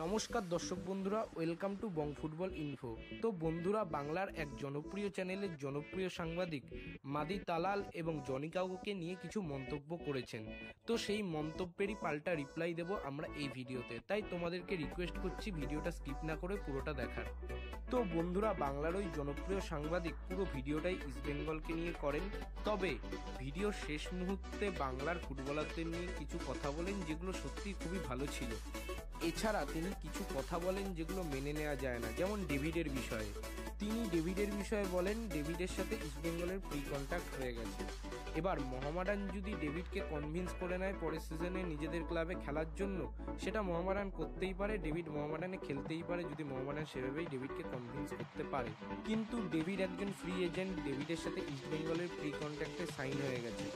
নমস্কার দর্শক বন্ধুরা, welcome to Bong football info. তো বন্ধুরা, বাংলার এক জনপ্রিয় চ্যানেলের জনপ্রিয় সাংবাদিক মাদি তালাল এবং জনি কাউকে নিয়ে কিছু মন্তব্য করেছেন। তো সেই মন্তব্যেরই পাল্টা রিপ্লাই দেব আমরা এই ভিডিওতে, তাই তোমাদেরকে রিকোয়েস্ট করছি ভিডিওটা স্কিপ না করে পুরোটা দেখার। তো বন্ধুরা, বাংলার ওই জনপ্রিয় সাংবাদিক পুরো ভিডিওটাই ইস্টবেঙ্গলকে নিয়ে করেন, তবে ভিডিওর শেষ মুহূর্তে বাংলার ফুটবলারদের নিয়ে কিছু কথা বলেন যেগুলো সত্যি খুবই ভালো ছিল। এছাড়া তিনি কিছু কথা বলেন যেগুলো মেনে নেওয়া যায় না, যেমন ডেভিডের বিষয়ে। তিনি ডেভিডের বিষয়ে বলেন ডেভিডের সাথে ইস্টবেঙ্গলের প্রি কন্ট্যাক্ট হয়ে গেছে। এবার মোহামেডান যদি ডেভিডকে কনভিন্স করে নেয় পরের সিজনে নিজেদের ক্লাবে খেলার জন্য, সেটা মোহামেডান করতেই পারে। ডেভিড মোহামেডানে খেলতেই পারে যদি মোহামেডান সেভাবেই ডেভিডকে কনভিন্স করতে পারে। কিন্তু ডেভিড একজন ফ্রি এজেন্ট, ডেভিডের সাথে ইস্টবেঙ্গলের প্রি কন্ট্যাক্টে সাইন হয়ে গেছে।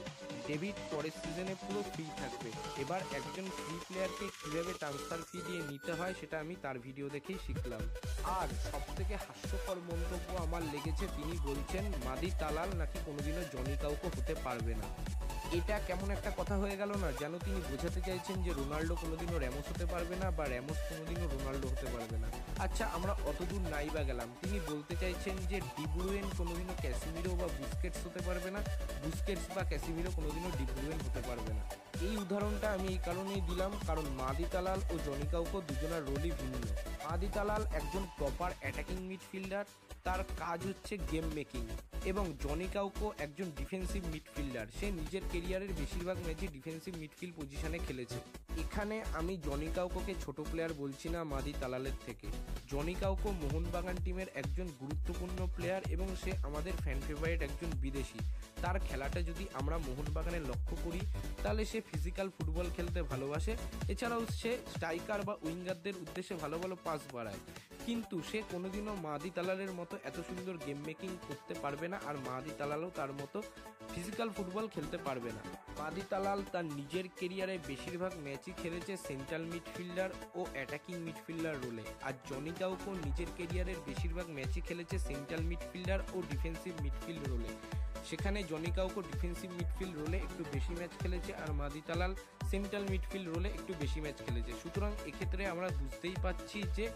ডেভিড পরের সিজনে পুরো ফ্রি থাকবে। এবার একজন ফ্রি প্লেয়ারকে কীভাবে ট্রান্সফার ফি দিয়ে নিতে হয় সেটা আমি তার ভিডিও দেখেই শিখলাম। আর সবথেকে হাস্যকর মন্তব্য আমার লেগেছে, তিনি বলছেন মাদি তালাল নাকি কোনোদিনও জনি কাউকে হতে পারবে না। এটা কেমন একটা কথা হয়ে গেল না, যেন তিনি বোঝাতে চাইছেন যে রোনাল্ডো কোনোদিনও র্যামোস হতে পারবে না বা র্যামোস কোনোদিনও রোনাল্ডো হতে পারবে না। আচ্ছা, আমরা অতদূর নাই বা গেলাম, তিনি বলতে চাইছেন যে ডি ব্রুয়েন কোনোদিনও ক্যাসিমিরো বা বুস্কেটস হতে পারবে না, বুস্কেটস বা ক্যাসিমিরো কোনোদিনও ডি ব্রুয়েন হতে পারবে না। এই উদাহরণটা আমি এই কারণেই দিলাম কারণ মাদি তালাল ও জনি কাউকে দুজনের রোলই ভিন্ন। মাদি তালাল একজন প্রপার অ্যাটাকিং মিডফিল্ডার, তার কাজ হচ্ছে গেম মেকিং, এবং জনি কাউকো একজন ডিফেন্সিভ মিডফিল্ডার। সে নিজের কেরিয়ারের বেশিরভাগ ম্যাচে ডিফেন্সিভ মিডফিল্ড পজিশনে খেলেছে। এখানে আমি জনি কাউকোকে ছোট প্লেয়ার বলছি না মাদি তালালের থেকে। জনি কাউকো মোহনবাগান টিমের একজন গুরুত্বপূর্ণ প্লেয়ার এবং সে আমাদের ফ্যান ফেভারিট একজন বিদেশি। তার খেলাটা যদি আমরা মোহনবাগানে লক্ষ্য করি তাহলে সে ফিজিক্যাল ফুটবল খেলতে ভালোবাসে। এছাড়াও সে স্ট্রাইকার বা উইঙ্গারদের উদ্দেশ্যে ভালো ভালো পাস বাড়ায়। কিন্তু সে কোনোদিনও মাদি তালালের মতো এত সুন্দর গেম মেকিং করতে পারবে না, আর মাদি তালালও তার মতো ফিজিক্যাল ফুটবল খেলতে পারবে না। মাদি তালাল তার নিজের কেরিয়ারে বেশিরভাগ ম্যাচই খেলেছে সেন্ট্রাল মিডফিল্ডার ও অ্যাটাকিং মিডফিল্ডার রোলে, আর জনি কাউকো নিজের কেরিয়ারের বেশিরভাগ ম্যাচই খেলেছে সেন্ট্রাল মিডফিল্ডার ও ডিফেন্সিভ মিডফিল্ড রোলে। সেখানে জনি কাউকো ডিফেন্সিভ মিডফিল্ড রোলে একটু বেশি ম্যাচ খেলেছে আর মাদি তালাল সেন্ট্রাল মিডফিল্ড রোলে একটু বেশি ম্যাচ খেলেছে। সুতরাং এক্ষেত্রে আমরা বুঝতেই পাচ্ছি যে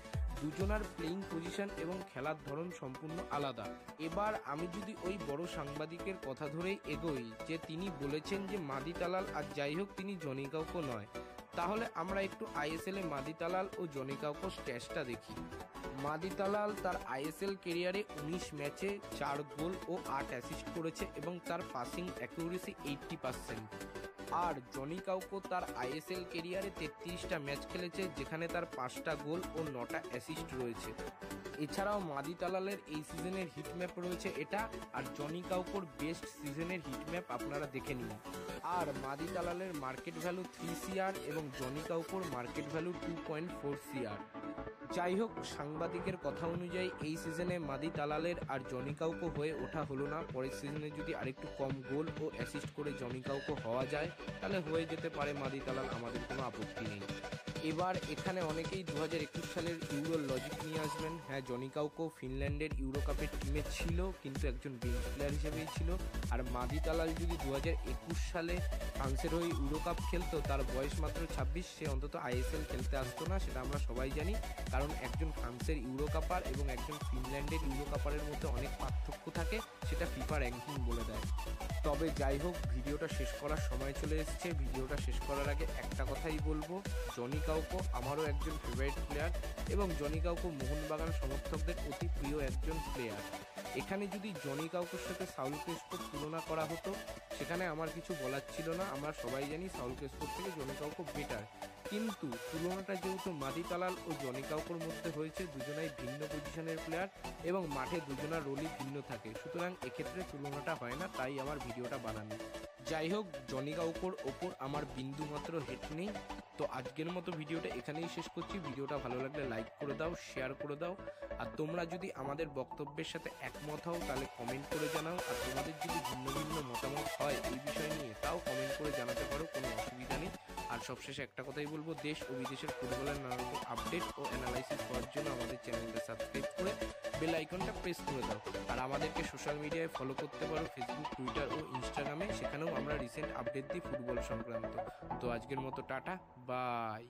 দুজনার প্লেইং পজিশন এবং খেলার ধরন সম্পূর্ণ আলাদা। এবার আমি যদি ওই বড় সাংবাদিকের কথা ধরেই এগোই যে তিনি বলেছেন যে মাদি তালাল আর যাই হোক তিনি জনি কাউকো নয়, তাহলে আমরা একটু আইএসএল এ মাদি তালাল ও জনি কাউকো স্ট্যাটসটা দেখি। মাদি তালাল তার আইএসএল কেরিয়ারে 19 ম্যাচে 4 গোল ও 8 অ্যাসিস্ট করেছে এবং তার পাসিং অ্যাকুরেসি 80%। আর জনি কাউকো তার আইএসএল কেরিয়ারে 33টা ম্যাচ খেলেছে যেখানে তার 5টা গোল ও 9টা অ্যাসিস্ট রয়েছে। এছাড়াও মাদি তালালের এই সিজনের হিটম্যাপ রয়েছে এটা, আর জনি কাউকোর বেস্ট সিজনের হিটম্যাপ আপনারা দেখে নিন। আর মাদি তালালের মার্কেট ভ্যালু 3 CR এবং জনি কাউকোর মার্কেট ভ্যালু 2.4 CR। যাই হোক, সাংবাদিকের কথা অনুযায়ী এই সিজনে মাদি তালালের আর জনি কাউকো হয়ে ওঠা হলো না। পরের সিজনে যদি আরেকটু কম গোল ও অ্যাসিস্ট করে জনি কাউকো হওয়া যায় তাহলে হয়ে যেতে পারে মাদি তালাল, আমাদের কোনো আপত্তি নেই। এবার এখানে অনেকেই 2021 সালের ইউরোর লজিক নিয়ে আসবেন। হ্যাঁ, জনি কাউকো ফিনল্যান্ডের ইউরো কাপের টিমে ছিল কিন্তু একজন বেঞ্চ প্লেয়ার হিসেবেই ছিল। আর মাদি তালাল যদি 2021 সালে ফ্রান্সের হয়ে ইউরো কাপ খেলতো, তার বয়স মাত্র 26, সে অন্তত আইএসএল খেলতে আসতো না, সেটা আমরা সবাই জানি। কারণ একজন ফ্রান্সের ইউরো কাপার এবং একজন ফিনল্যান্ডের ইউরো কাপারের মধ্যে অনেক পার্থক্য থাকে, সেটা ফিফা র্যাঙ্কিং বলে দেয়। তবে যাই হোক, ভিডিওটা শেষ করার সময় চলে এসেছে। ভিডিওটা শেষ করার আগে একটা কথাই বলবো, জনি কাউকো আমারও একজন ফেভারিট প্লেয়ার এবং জনি কাউকো মোহনবাগান সমর্থকদের অতি প্রিয় একজন প্লেয়ার। এখানে যদি জনি কাউকোর সাথে সাউল ক্রেসপোর তুলনা করা হতো সেখানে আমার কিছু বলার ছিল না। আমরা সবাই জানি সাউল ক্রেসপোর থেকে জনি কাউকো বেটার, কিন্তু তুলনাটা যেহেতু মাদি তালাল ও জনি কাউকোর মধ্যে হয়েছে, দুজনাই ভিন্ন পজিশনের প্লেয়ার এবং মাঠে দুজনার রোলই ভিন্ন থাকে, সুতরাং এক্ষেত্রে তুলনাটা হয় না, তাই আমার ভিডিওটা বানানো। যাই হোক, জনি কাউকোর ওপর আমার বিন্দু মাত্র হেট নেই। তো আজকের মতো ভিডিওটা এখানেই শেষ করছি। ভিডিওটা ভালো লাগলে লাইক করে দাও, শেয়ার করে দাও, আর তোমরা যদি আমাদের বক্তব্যের সাথে একমত হও তাহলে কমেন্ট করে জানাও। আর তোমাদের যদি ভিন্ন ভিন্ন মতামত হয় এই বিষয় নিয়ে তাও কমেন্ট করে জানাতে পারো, কোনো অসুবিধা নেই। আর সবশেষে একটা কথাই বলবো, দেশ ও বিদেশের ফুটবলের নানা রকম আপডেট ও অ্যানালাইসিস করার জন্য আমাদের চ্যানেলটা সাবস্ক্রাইব করে বেল আইকনটা প্রেস করে দাও। আর আমাদেরকে সোশ্যাল মিডিয়ায় ফলো করতে পারো, ফেসবুক, টুইটার ও ইনস্টাগ্রামে, সেখানেও আমরা রিসেন্ট আপডেট দিই ফুটবল সংক্রান্ত। তো আজকের মতো টাটা, বাই।